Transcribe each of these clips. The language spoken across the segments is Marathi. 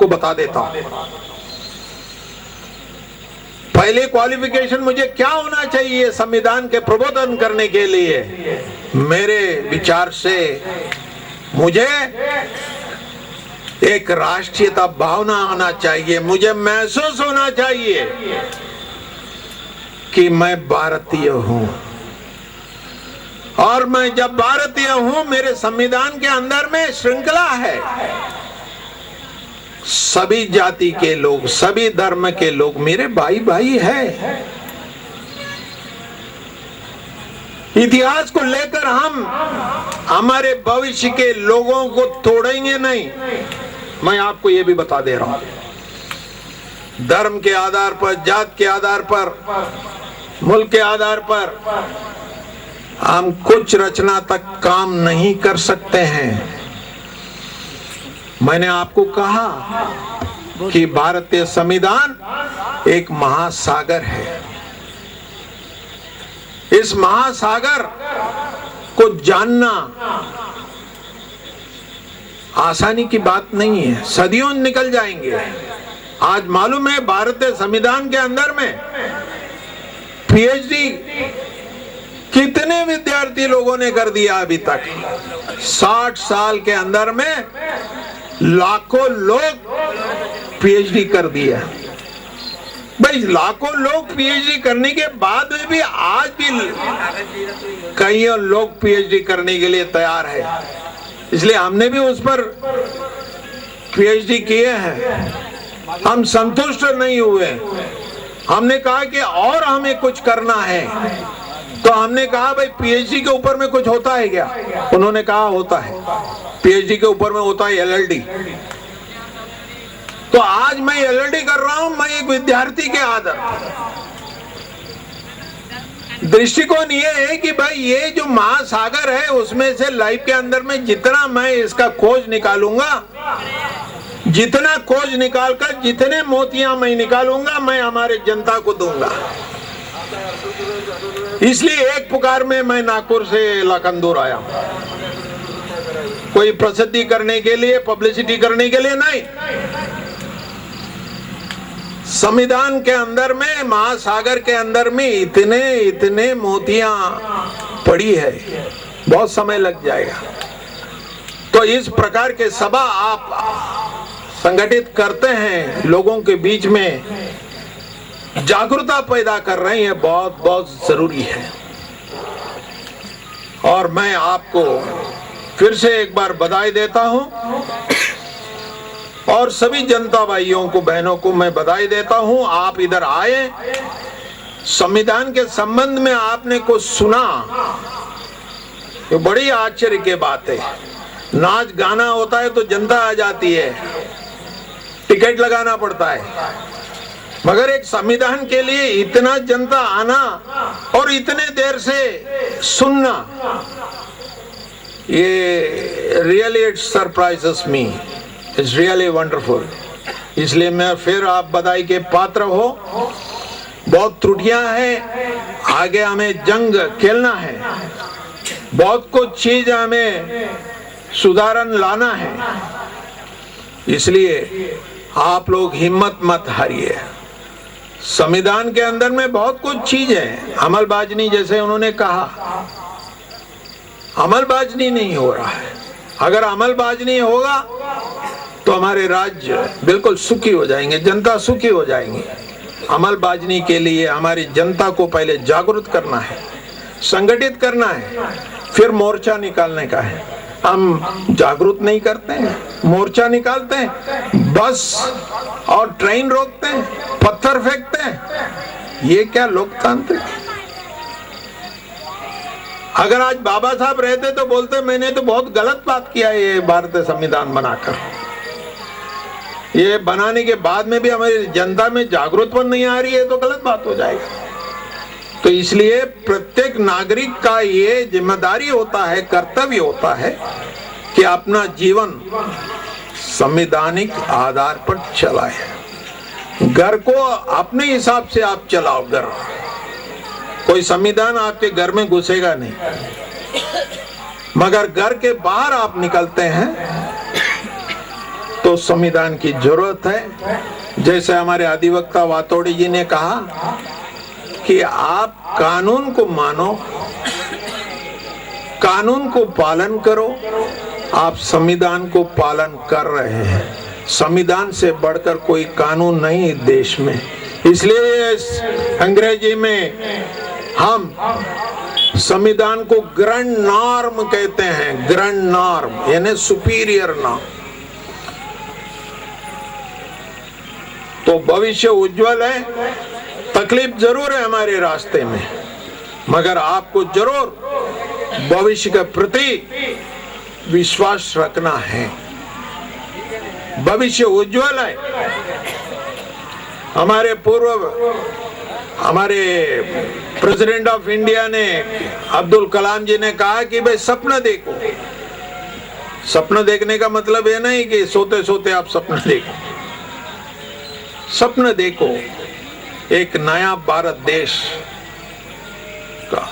आपको बता देता हूं। पहले क्वालिफिकेशन मुझे क्या होना चाहिए संविधान के प्रबोधन करने के लिए? मेरे विचार से मुझे एक राष्ट्रीयता भावना आना चाहिए। मुझे महसूस होना चाहिए कि मैं भारतीय हूं, और मैं जब भारतीय हूं, मेरे संविधान के अंदर में श्रृंखला है। सभी जाति के लोग, सभी धर्म के लोग मेरे भाई भाई हैं। इतिहास को लेकर हम हमारे भविष्य के लोगों को तोड़ेंगे नहीं। मैं आपको यह भी बता दे रहा हूं, धर्म के आधार पर, जात के आधार पर, मुल्क के आधार पर हम कुछ रचना तक काम नहीं कर सकते हैं। मैंने आपको कहा कि भारतीय संविधान एक महासागर है। इस महासागर को जानना आसानी की बात नहीं है, सदियों निकल जाएंगे। आज मालूम है भारतीय संविधान के अंदर में पीएचडी कितने विद्यार्थी लोगों ने कर दिया अभी तक। 60 साल के अंदर में लाखों लोग पीएचडी कर दिया। भाई लाखों लोग पीएचडी करने के बाद में भी आज भी कई लोग पीएचडी करने के लिए तैयार है। इसलिए हमने भी उस पर पीएचडी किए हैं। हम संतुष्ट नहीं हुए, हमने कहा कि और हमें कुछ करना है। तो हमने कहा भाई पीएचडी के ऊपर में कुछ होता है क्या? उन्होंने कहा होता है, पीएचडी के ऊपर में होता है एलएलडी। तो आज मैं एलएलडी कर रहा हूं, मैं एक विद्यार्थी के आधार दृष्टिकोण ये है कि भाई ये जो महासागर है उसमें से लाइफ के अंदर में जितना मैं इसका खोज निकालूंगा, जितना खोज निकालकर जितने मोतियां मैं निकालूंगा, मैं हमारे जनता को दूंगा। इसलिए एक पुकार में मैं नागपुर से लखनदूर आया, कोई प्रसिद्धि करने के लिए, पब्लिसिटी करने के लिए नहीं। संविधान के अंदर में, महासागर के अंदर में इतने इतने मोतियां पड़ी है, बहुत समय लग जाएगा। तो इस प्रकार के सभा आप संगठित करते हैं, लोगों के बीच में जागरूकता पैदा कर रहे हैं, बहुत बहुत जरूरी है। और मैं आपको फिर से एक बार बधाई देता हूं, और सभी जनता भाइयों को, बहनों को मैं बधाई देता हूं। आप इधर आए, संविधान के संबंध में आपने कुछ सुना, ये बड़ी आश्चर्य की बात है। नाच गाना होता है तो जनता आ जाती है, टिकट लगाना पड़ता है, मगर एक संविधान के लिए इतना जनता आना और इतने देर से सुनना, ये really it surprises me, it's really wonderful. इसलिए मैं फिर आप बधाई के पात्र हो। बहुत त्रुटियां हैं, आगे हमें जंग खेलना है, बहुत कुछ चीज हमें सुधारण लाना है। इसलिए आप लोग हिम्मत मत हारिए। संविधान के अंदर में बहुत कुछ चीज है, अमलबाजनी जैसे उन्होंने कहा, अमलबाजनी नहीं हो रहा है। अगर अमलबाजनी होगा तो हमारे राज्य बिल्कुल सुखी हो जाएंगे, जनता सुखी हो जाएंगी। अमलबाजनी के लिए हमारी जनता को पहले जागरूक करना है, संगठित करना है, फिर मोर्चा निकालने का है। हम जागरूक नहीं करते हैं, मोर्चा निकालते हैं, बस और ट्रेन रोकते हैं, पत्थर फेंकते हैं। ये क्या लोकतांत्रिक? अगर आज बाबा साहब रहते तो बोलते मैंने तो बहुत गलत बात किया है ये भारतीय संविधान बनाकर। ये बनाने के बाद में भी हमारी जनता में जागरूकता नहीं आ रही है तो गलत बात हो जाएगा। तो इसलिए प्रत्येक नागरिक का ये जिम्मेदारी होता है, कर्तव्य होता है कि अपना जीवन संवैधानिक आधार पर चलाए। घर को अपने हिसाब से आप चलाओ। घर, कोई संविधान आपके घर में घुसेगा नहीं, मगर घर के बाहर आप निकलते हैं तो संविधान की जरूरत है। जैसे हमारे अधिवक्ता वातोड़ी जी ने कहा कि आप कानून को मानो, कानून को पालन करो। आप संविधान को पालन कर रहे हैं। संविधान से बढ़कर कोई कानून नहीं देश में। इसलिए अंग्रेजी में हम संविधान को ग्रैंड नॉर्म कहते हैं। ग्रैंड नॉर्म यानी सुपीरियर नॉर्म। तो भविष्य उज्जवल है। तकलीफ जरूर है हमारे रास्ते में, मगर आपको जरूर भविष्य के प्रति विश्वास रखना है। भविष्य उज्जवल है। हमारे प्रेसिडेंट ऑफ इंडिया ने, अब्दुल कलाम जी ने कहा कि भाई सपना देखो। सपना देखने का मतलब ये नहीं कि सोते सोते आप सपना देखो। सपना देखो एक नया भारत देश का,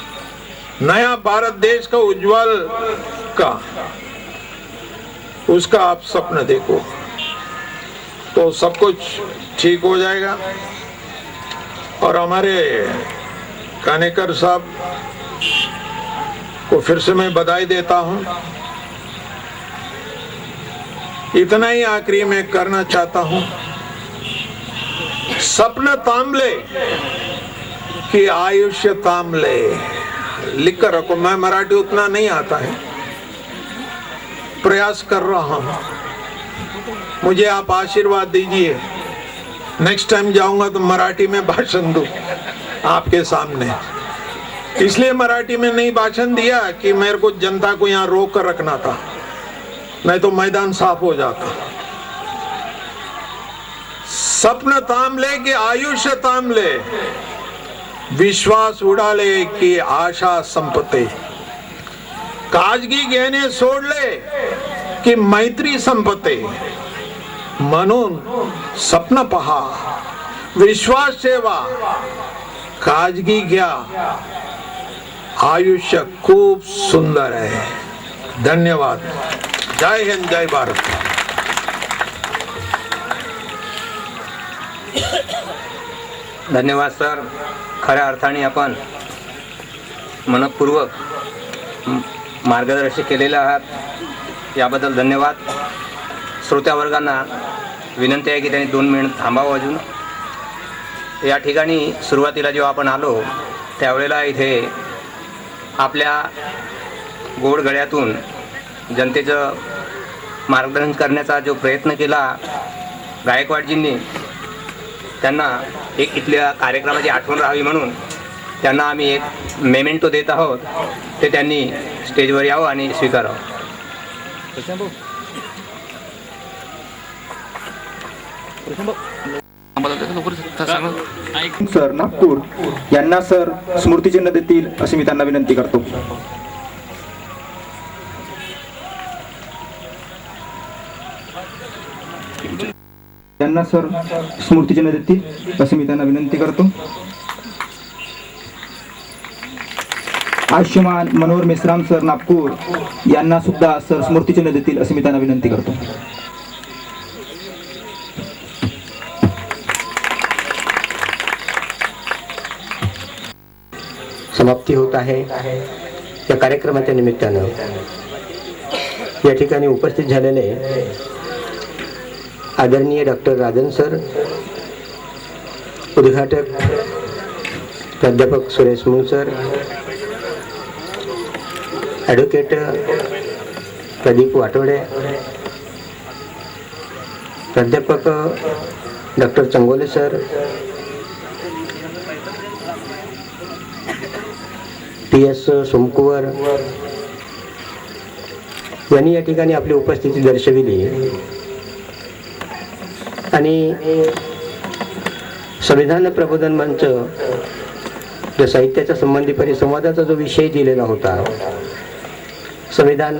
नया भारत देश का उज्जवल का, उसका आप सपना देखो तो सब कुछ ठीक हो जाएगा। और हमारे कानेकर साहब को फिर से मैं बधाई देता हूं। इतना ही आखिरी में करना चाहता हूं, सपना ताम ले कि आयुष्य ताम ले। लिख कर रखो। मैं मराठी उतना नहीं आता है, प्रयास कर रहा हूं। मुझे आप आशीर्वाद दीजिए। नेक्स्ट टाइम जाऊंगा तो मराठी में भाषण दूं आपके सामने। इसलिए मराठी में नहीं भाषण दिया कि मेरे को जनता को यहाँ रोक कर रखना था, नहीं तो मैदान साफ हो जाता। सपना ताम ले कि आयुष्य ताम ले, विश्वास उड़ा ले कि आशा संपते, काजगी गहने सोड ले कि मैत्री संपते। म्हणून सपना पहा, विश्वास ठेवा, काजगी घ्या, आयुष्य खूप सुंदर है। धन्यवाद। जय हिंद, जय भारत। धन्यवाद सर. खऱ्या अर्थाने आपण मनपूर्वक मार्गदर्शन केलेले आहात, याबद्दल धन्यवाद. श्रोत्यावर्गांना विनंती आहे की त्यांनी 2 मिनिट थांबावं. अजून या ठिकाणी सुरुवातीला जेव्हा आपण आलो त्यावेळेला इथे आपल्या गोड गळ्यातून जनतेचं मार्गदर्शन करण्याचा जो प्रयत्न केला गायकवाडजींनी, त्यांना एक इथल्या कार्यक्रमाची आठवण राहावी म्हणून त्यांना आम्ही एक मेमेंटो देत आहोत. ते त्यांनी स्टेजवर यावं आणि स्वीकारावं. सर नागपूर यांना सर स्मृतिचिन्ह देतील अशी मी त्यांना विनंती करतो. त्यांना सर स्मृतिचिन्ह देतील अशी मी त्यांना विनंती करतो. आयुष्यमान मनोहर मेश्राम सर नागपूर यांना सुद्धा सर स्मृतिचिन्ह देतील अशी मी त्यांना विनंती करतो. समाप्ती होत आहे. या कार्यक्रमाच्या निमित्तानं या ठिकाणी उपस्थित झालेले आदरणीय डॉक्टर राजन सर, उद्घाटक प्राध्यापक सुरेश मुंग सर, ॲडव्होकेट प्रदीप वाटोडे, प्राध्यापक डॉक्टर चंगोले सर, PS सोमकुवर यांनी या ठिकाणी आपली उपस्थिती दर्शविली आणि संविधान प्रबोधन मंच जो साहित्याच्या संबंधी परिसंवादाचा जो विषय दिलेला होता, संविधान,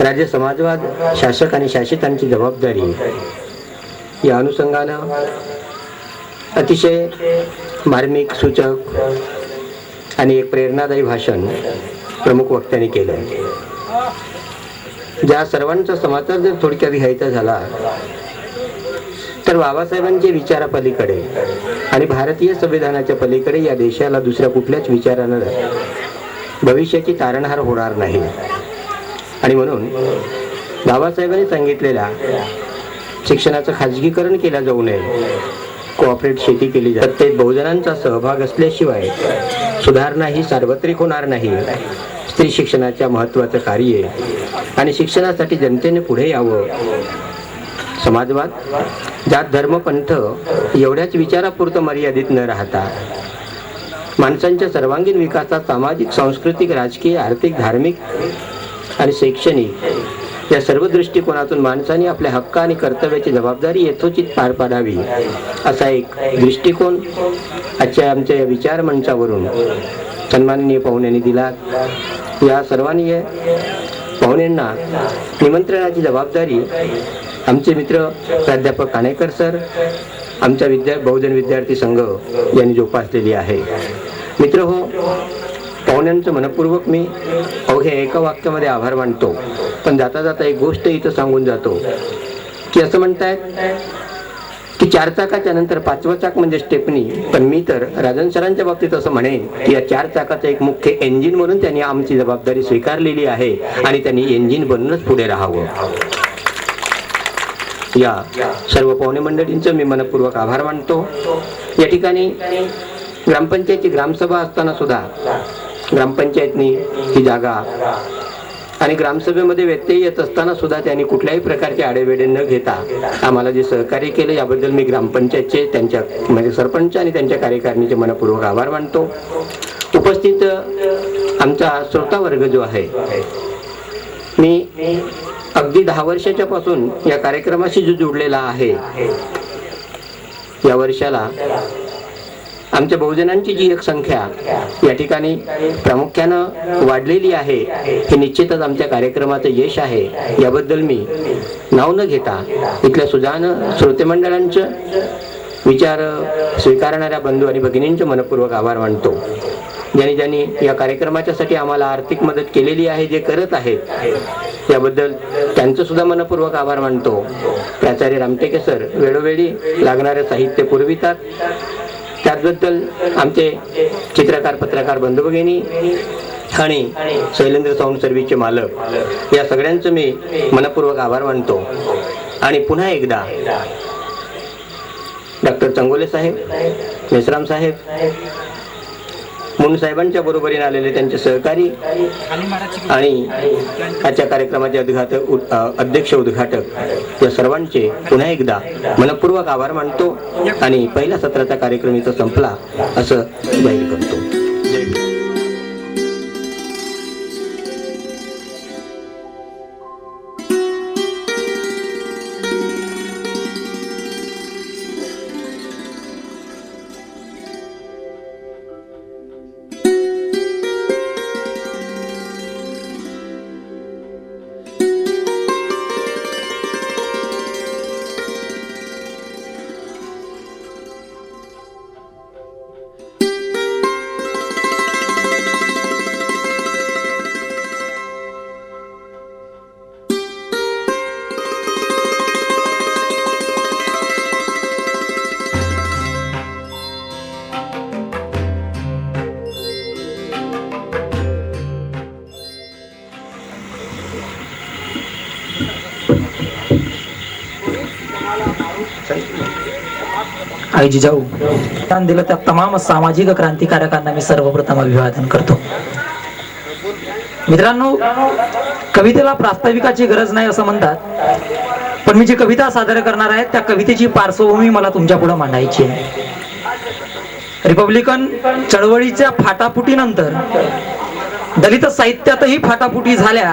राज्य समाजवाद, शासक आणि शासितांची जबाबदारी, या अनुषंगानं अतिशय मार्मिक, सूचक आणि एक प्रेरणादायी भाषण प्रमुख वक्त्यांनी केलं. ज्या सर्वांचा समाचार जर थोडक्यात घ्यायचा झाला तर बाबासाहेबांच्या विचारापलीकडे आणि भारतीय संविधानाच्या पलीकडे या देशाला दुसऱ्या कुठल्याच विचारानं भविष्याची तारणहार होणार नाही. आणि म्हणून बाबासाहेबांनी सांगितलेल्या शिक्षणाचं खाजगीकरण केलं जाऊ नये, कोऑपरेट शेती केली जाते, प्रत्येक बहुजनांचा सहभाग असल्याशिवाय सुधारणा ही सार्वत्रिक होणार नाही. स्त्री शिक्षणाच्या महत्त्वाचं कार्य आणि शिक्षणासाठी जनतेने पुढे यावं. समाजवाद, जात, धर्म, पंथ एवढ्याच विचारापुरतं मर्यादित न राहता माणसांच्या सर्वांगीण विकासात सामाजिक, सांस्कृतिक, राजकीय, आर्थिक, धार्मिक आणि शैक्षणिक या सर्व दृष्टिकोनातून माणसाने आपल्या हक्क आणि कर्तव्याची जबाबदारी यथोचित पार पाडावी असा एक दृष्टिकोन आजच्या आमच्या विचार मंचावरून सन्माननीय पाहुण्यांनी दिला. या सर्वांनी पाहुण्यांना निमंत्रणाची जबाबदारी आमचे मित्र प्राध्यापक काणेकर सर, आमच्या बहुजन विद्यार्थी संघ यांनी जोपासलेली आहे. मित्र हो, पाहुण्यांचं मनपूर्वक मी अवघ्या एका वाक्यामध्ये आभार मानतो. पण जाता जाता एक गोष्ट इथं सांगून जातो की असं म्हणतायत की 4 चाकाच्या नंतर 5वं चाक म्हणजे स्टेपनी. पण मी तर राजन सरांच्या बाबतीत असं म्हणेन की या 4 चाकाचं एक मुख्य इंजिन म्हणून त्यांनी आमची जबाबदारी स्वीकारलेली आहे आणि त्यांनी इंजिन बनूनच पुढे राहावं. या सर्व पाहुणे मंडळींचं मी मनपूर्वक आभार मानतो. या ठिकाणी ग्रामपंचायतची ग्रामसभा असताना सुद्धा ग्रामपंचायतनी ही जागा आणि ग्रामसभेमध्ये व्यत्यय येत असताना सुद्धा त्यांनी कुठल्याही प्रकारचे आडेवेडे न घेता आम्हाला जे सहकार्य केलं याबद्दल मी ग्रामपंचायतचे, त्यांच्या म्हणजे सरपंच आणि त्यांच्या कार्यकारिणीचे मनपूर्वक आभार मानतो. उपस्थित आमचा श्रोता वर्ग जो आहे, मी अगदी 10 वर्षाच्या पासून या कार्यक्रमाशी जो जोडलेला आहे, या वर्षाला आमच्या बहुजनांची जी एक संख्या या ठिकाणी प्रामुख्यानं वाढलेली आहे, हे निश्चितच आमच्या कार्यक्रमाचं यश आहे. याबद्दल मी नाव न घेता इथल्या सुजाण श्रोते मंडळांचं, विचार स्वीकारणाऱ्या बंधू आणि भगिनींचे मनपूर्वक आभार मानतो. ज्यांनी या कार्यक्रमाच्यासाठी आम्हाला आर्थिक मदत केलेली आहे, जे करत आहेत याबद्दल त्यांचं सुद्धा मनपूर्वक आभार मानतो. प्राचार्य रामटेके सर वेळोवेळी लागणारे साहित्य पुरवितात, त्याबद्दल आमचे चित्रकार, पत्रकार बंधू भगिनी आणि शैलेंद्र साऊंड सर्व्हिसचे मालक या सगळ्यांचं मी मनपूर्वक आभार मानतो. आणि पुन्हा एकदा डॉक्टर चंगोले साहेब, मेश्राम साहेब, मुन साहेबांच्या बरोबरीने आलेले त्यांचे सहकारी आणि आजच्या कार्यक्रमाचे अध्यक्ष उद्घाटक या सर्वांचे पुन्हा एकदा मनपूर्वक आभार मानतो आणि पहिल्या सत्राचा कार्यक्रम इथं संपला असं जाहीर करतो. आई जिजाऊ दान दिलं त्या तमाम सामाजिक क्रांतिकारकांना मी सर्वप्रथम अभिवादन करतो. मित्रांनो, कवितेला प्रास्ताविकाची गरज नाही असं म्हणतात, पण मी जी कविता सादर करणार आहे त्या कवितेची पार्श्वभूमी मला तुमच्या पुढे मांडायची आहे. रिपब्लिकन चळवळीच्या फाटाफुटीनंतर दलित साहित्यातही फाटाफुटी झाल्या,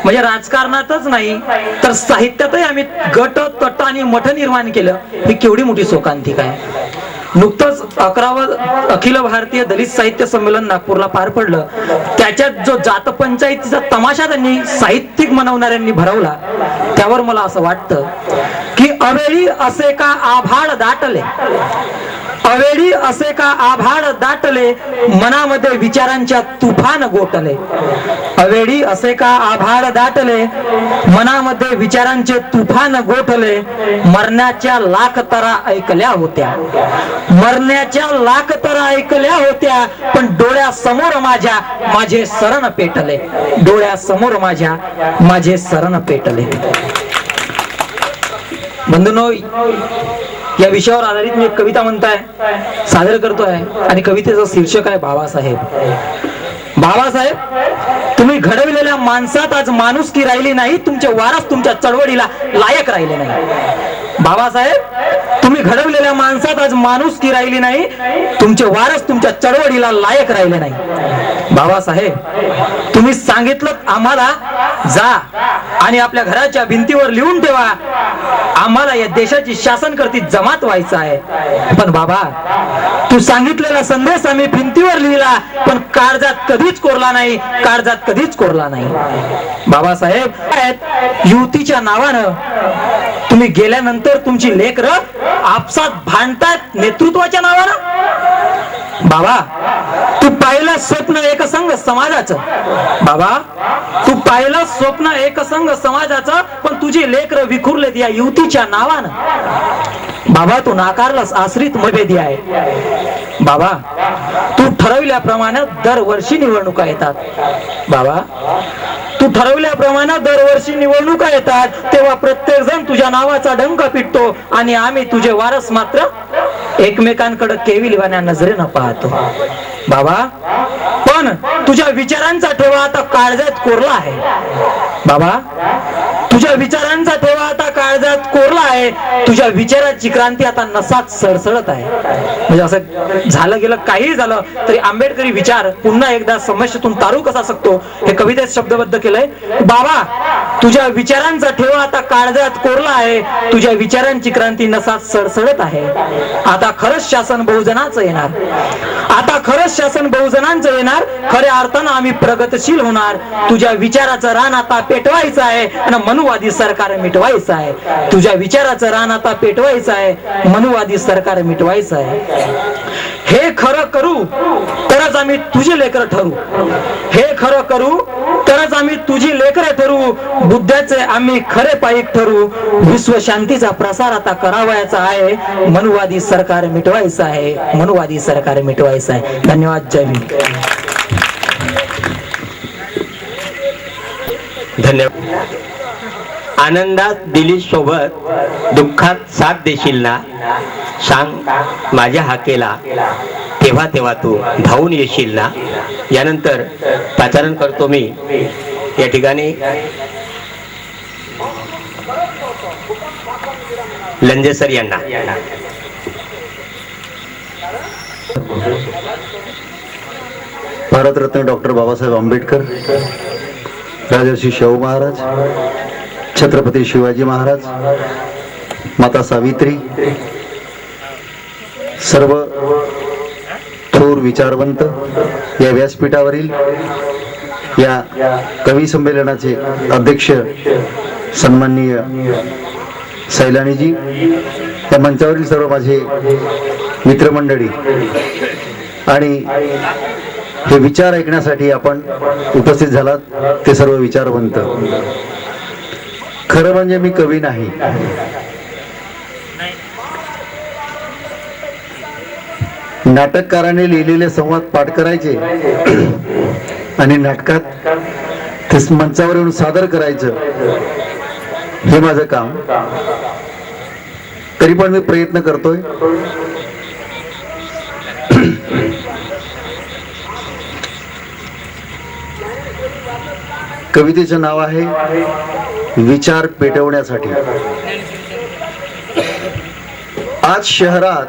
म्हणजे राजकारणातच नाही तर साहित्यातही आम्ही गट, तट आणि मठ निर्माण केलं. ही केवढी मोठी शोकांतिका आहे. नुकतंच 11वं अखिल भारतीय दलित साहित्य संमेलन नागपूरला पार पडलं. त्याच्यात जो जात पंचायतीचा तमाशा त्यांनी साहित्यिक मनवणाऱ्यांनी भरवला, त्यावर मला असं वाटतं की अवेळी असे का आभाळ दाटले, अवेळी असे का आभाळ दाटले, मनामध्ये विचारांच्या तुफान गोठले. अवेळी असे का आभाळ दाटले, मनामध्ये विचारांचे तुफान गोठले. मरण्याच्या लाख तरा ऐकल्या होत्या, मरण्याच्या लाख तरा ऐकल्या होत्या, पण डोळ्यासमोर माझ्या माझे शरण पेटले. डोळ्यासमोर माझ्या माझे शरण पेटले. बंधूंनो, या विषयावर आधारित मी एक कविता म्हणताय, सादर करतोय, आणि कवितेचं शीर्षक आहे बाबासाहेब. बाबासाहेब, तुम्ही घडविलेल्या माणसात आज माणुसकी राहिली नाही, तुमचे वारस तुमच्या चळवळीला लायक राहिले नाही. बाबासाहेब, तुम्ही घडवलेल्या माणसात आज माणुसकी राहिली नाही, तुमचे वारस तुमच्या चळवळीला लायक राहिले नाही. बाबासाहेब, तुम्ही सांगितलं आम्हाला, जा आणि आपल्या घराच्या भिंतीवर लिहून ठेवा, आम्हाला या देशाची शासनकर्ती जमात व्हायचं आहे. पण बाबा, तू सांगितलेला संदेश आम्ही भिंतीवर लिहिला, पण काळजात कधीच कोरला नाही, काळजात कधीच कोरला नाही. बाबासाहेब, युतीच्या नावानं तुम्ही गेल्यानंतर तुमची लेकरं आपसात भांडतात नेतृत्वाच्या नावानं. बाबा, तू पाहिलं स्वप्न एकसंघ समाजाचं. बाबा, तू पाहिलं स्वप्न एकसंघ समाजाचं, पण तुझी लेकरं विखुरलेत या युतीच्या नावानं. बाबा, तू नाकारलास आश्रित मतभेदी आहे. बाबा, तू ठरवल्याप्रमाणे दरवर्षी निवडणुका येतात. बाबा, तू ठरवल्याप्रमाणे दरवर्षी निवडणुका येतात, तेव्हा प्रत्येक जण तुझ्या नावाचा डंक पिटतो, आणि आम्ही तुझे वारस मात्र एकमेकांकडे केविलवाण्या नजरेनं पाहतो. बाबा, पण तुझ्या विचारांचा ठेवा आता काळजात कोरला आहे. बाबा, तुझ्या विचारांचा ठेवा आता काळजात कोरला आहे. तुझ्या विचाराची क्रांती आता नसात सळसळत आहे. म्हणजे असं झालं गेलं, काही झालं तरी आंबेडकरी विचार पुन्हा एकदा समस्येतून तारू कसा शकतो हे कवितेत शब्दबद्ध केलंय. बाबा, तुझ्या विचारांचा ठेवा आता काळजात कोरला आहे. तुझ्या विचारांची क्रांती नसात सळसळत आहे. आता खरंच शासन बहुजनाचं येणार. आता खरंच शासन बहुजनांचं येणार. खऱ्या अर्थानं आम्ही प्रगतशील होणार. तुझ्या विचाराचं रान आता पेटवायचं आहे आणि मनुवादी सरकार मिटवायचं आहे. तुझ्या विचाराचं रान आता पेटवायचं आहे, मनुवादी सरकार मिटवायचं आहे. हे खरं करू तरच आम्ही तुझी लेकरं ठरू. हे खरं करू तरच आम्ही तुझी लेकरं ठरू. बुद्धाचे आम्ही खरे पाईक ठरू. विश्व शांतीचा प्रसार आता करावायचा आहे. मनुवादी सरकार मिटवायचं आहे. मनुवादी सरकार मिटवायचं आहे. धन्यवाद. जय भीम. धन्यवाद. आनंदात दिली सोबत, दुःखात साथ देशील ना. सांग माझ्या हाकेला, तेव्हा तेव्हा तू धावून येशील ना. यानंतर पाचारण करतो मी या ठिकाणी लंजे सर यांना. भारतरत्न डॉक्टर बाबासाहेब आंबेडकर, राजर्षी शाहू महाराज, छत्रपती शिवाजी महाराज, माता सावित्री, सर्व थोर विचारवंत, या व्यासपीठावरील या कवी संमेलनाचे अध्यक्ष सन्माननीय सैलानीजी, या मंचावरील सर्व माझे मित्रमंडळी आणि हे विचार ऐकण्यासाठी आपण उपस्थित झालात ते सर्व विचारवंत. खरं म्हणजे मी कवी नाही, नाटककाराने लिहिलेले संवाद पाठ करायचे आणि नाटकात ते मंचावर येऊन सादर करायचं, हे माझं काम. तरी पण मी प्रयत्न करतोय. कवितेचं नाव आहे विचार पेटवण्यासाठी. आज शहरात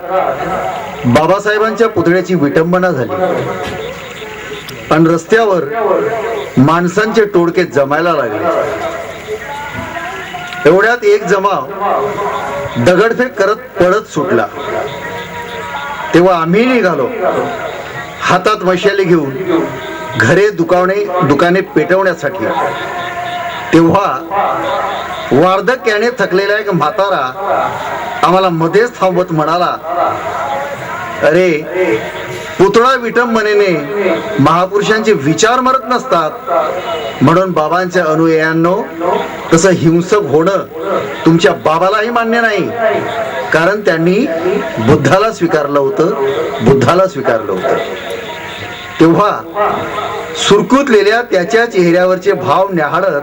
बाबासाहेबांच्या पुतळ्याची विटंबना झाली आणि रस्त्यावर माणसांचे टोळके जमायला लागले. एवढ्यात एक जमाव दगडफेक करत पळत सुटला. तेव्हा आम्ही निघालो हातात मशाली घेऊन घरे दुकाने पेटवण्यासाठी. तेव्हा वार्धक्याने थकलेला एक म्हातारा आम्हाला मध्येच थांबवत म्हणाला, अरे पुतळा विटंबनेने महापुरुषांचे विचार मरत नसतात. म्हणून बाबांच्या अनुयायांनो, तसं हिंसक होणं तुमच्या बाबालाही मान्य नाही. कारण त्यांनी बुद्धाला स्वीकारलं होतं. तेव्हा सुरकुतलेल्या त्याच्या चेहऱ्यावरचे भाव न्याहाळत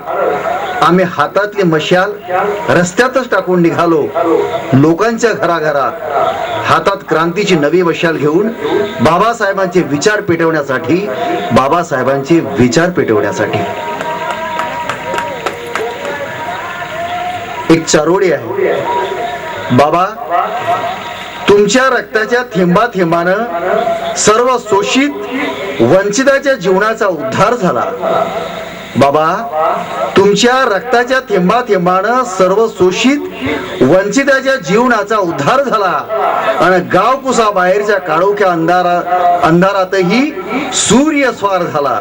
आम्ही हातातली मशाल रस्त्यातच टाकून निघालो. लोकांच्या घराघरात हातात क्रांतीची नवी मशाल घेऊन बाबासाहेबांचे विचार पेटवण्यासाठी. एक चारोळी आहे. बाबा, तुमच्या रक्ताच्या थेंबाथेंबानं सर्व शोषित वंचिताच्या जीवनाचा उद्धार झाला. बाबा, तुमच्या रक्ताच्या थेंबाथेंबानं सर्व शोषित वंचिताच्या जीवनाचा उद्धार झाला आणि गावकुसा बाहेरच्या काळोख्या अंधारातही सूर्य स्वार झाला.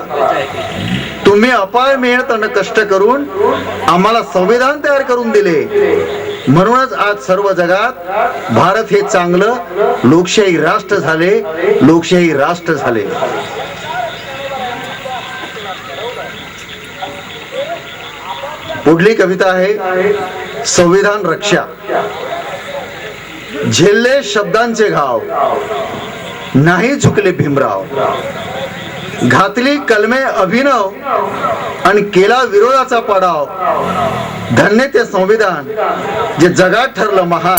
तुम्ही अपाय मेहनत आणि कष्ट करून आम्हाला संविधान तयार करून दिले. म्हणूनच आज सर्व जगात भारत हे चांगलं लोकशाही राष्ट्र झाले. पुढली कविता आहे संविधान रक्षा. झेलले शब्दांचे घाव, नाही झुकले भीमराव. घातली कलमे अभिनव आणि केला विरोधाचा पाडाव. धन्य ते संविधान जे जगात ठरलं महान.